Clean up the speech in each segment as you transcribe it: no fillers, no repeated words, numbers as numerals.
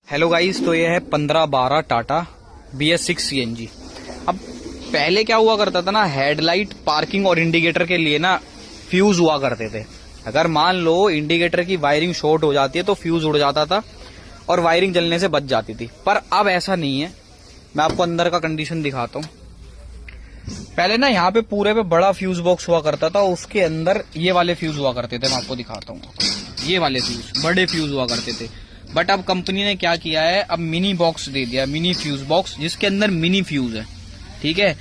Hello guys, तो ये है 1512 टाटा BS6 CNG। अब पहले क्या हुआ करता था ना, हेडलाइट, पार्किंग और इंडिकेटर के लिए ना फ्यूज हुआ करते थे। अगर मान लो इंडिकेटर की वायरिंग शॉर्ट हो जाती है तो फ्यूज उड़ जाता था और वायरिंग जलने से बच जाती थी। पर अब ऐसा नहीं है। मैं आपको अंदर का कंडीशन दिखाता हूँ। पहले ना यहाँ पे पूरे पे बड़ा फ्यूज बॉक्स हुआ करता था, उसके अंदर ये वाले फ्यूज हुआ करते थे। मैं आपको दिखाता हूँ, ये वाले फ्यूज, बड़े फ्यूज हुआ करते थे। बट अब कंपनी ने क्या किया है, अब मिनी बॉक्स दे दिया, मिनी फ्यूज बॉक्स, जिसके अंदर मिनी फ्यूज है। ठीक है।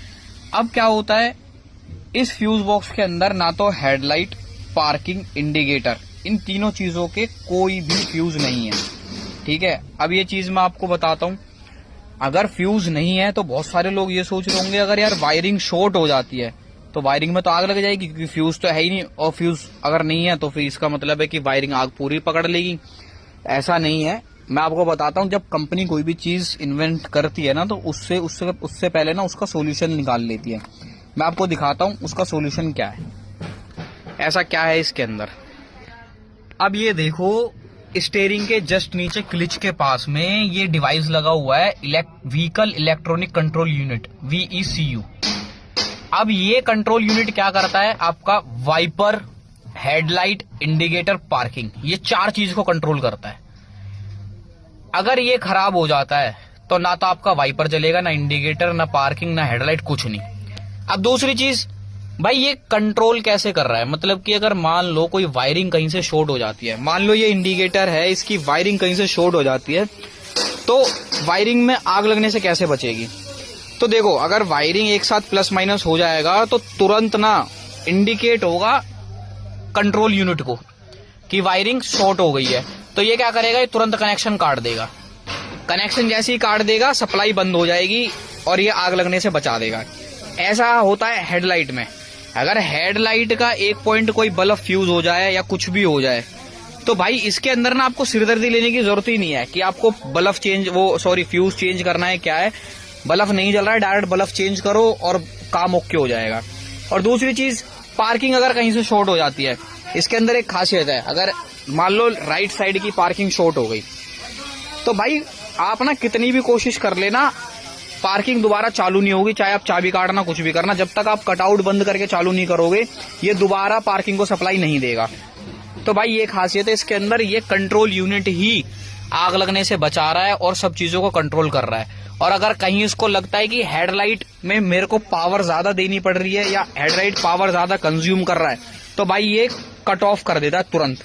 अब क्या होता है, इस फ्यूज बॉक्स के अंदर ना तो हेडलाइट, पार्किंग, इंडिकेटर, इन तीनों चीजों के कोई भी फ्यूज नहीं है। ठीक है। अब ये चीज मैं आपको बताता हूँ। अगर फ्यूज नहीं है तो बहुत सारे लोग ये सोच रहे होंगे, अगर यार वायरिंग शॉर्ट हो जाती है तो वायरिंग में तो आग लग जाएगी, क्योंकि फ्यूज तो है ही नहीं। और फ्यूज अगर नहीं है तो फिर इसका मतलब है कि वायरिंग आग पूरी पकड़ लेगी। ऐसा नहीं है। मैं आपको बताता हूँ, जब कंपनी कोई भी चीज इन्वेंट करती है ना, तो उससे उससे उससे पहले ना उसका सोल्यूशन निकाल लेती है। मैं आपको दिखाता हूँ उसका सोल्यूशन क्या है। ऐसा क्या है इसके अंदर। अब ये देखो, स्टेयरिंग के जस्ट नीचे क्लिच के पास में ये डिवाइस लगा हुआ है, vehicle electronic control unit, VECU। अब ये कंट्रोल यूनिट क्या करता है, आपका वाइपर, हेडलाइट, इंडिकेटर, पार्किंग, ये चार चीज को कंट्रोल करता है। अगर ये खराब हो जाता है तो ना तो आपका वाइपर जलेगा, ना इंडिकेटर, ना पार्किंग, ना हेडलाइट, कुछ नहीं। अब दूसरी चीज, भाई ये कंट्रोल कैसे कर रहा है, मतलब कि अगर मान लो कोई वायरिंग कहीं से शॉर्ट हो जाती है, मान लो ये इंडिकेटर है, इसकी वायरिंग कहीं से शॉर्ट हो जाती है, तो वायरिंग में आग लगने से कैसे बचेगी। तो देखो, अगर वायरिंग एक साथ प्लस माइनस हो जाएगा तो तुरंत ना इंडिकेट होगा कंट्रोल यूनिट को कि वायरिंग शॉर्ट हो गई है। तो ये क्या करेगा, ये तुरंत कनेक्शन काट देगा। कनेक्शन जैसे ही काट देगा, सप्लाई बंद हो जाएगी और ये आग लगने से बचा देगा। ऐसा होता है हेडलाइट में। अगर हेडलाइट का एक पॉइंट कोई बल्ब फ्यूज हो जाए या कुछ भी हो जाए, तो भाई इसके अंदर ना आपको सिरदर्दी लेने की जरूरत ही नहीं है कि आपको बल्ब फ्यूज चेंज करना है। क्या है, बल्ब नहीं जल रहा है, डायरेक्ट बल्ब चेंज करो और काम ओके हो जाएगा। और दूसरी चीज, पार्किंग अगर कहीं से शॉर्ट हो जाती है, इसके अंदर एक खासियत है, अगर मान लो राइट साइड की पार्किंग शॉर्ट हो गई, तो भाई आप ना कितनी भी कोशिश कर लेना, पार्किंग दोबारा चालू नहीं होगी। चाहे आप चाबी काटना, कुछ भी करना, जब तक आप कटआउट बंद करके चालू नहीं करोगे, ये दोबारा पार्किंग को सप्लाई नहीं देगा। तो भाई ये खासियत है इसके अंदर, ये कंट्रोल यूनिट ही आग लगने से बचा रहा है और सब चीजों को कंट्रोल कर रहा है। और अगर कहीं इसको लगता है कि हेडलाइट में मेरे को पावर ज्यादा देनी पड़ रही है या हेडलाइट पावर ज्यादा कंज्यूम कर रहा है, तो भाई ये कट ऑफ कर देता है तुरंत।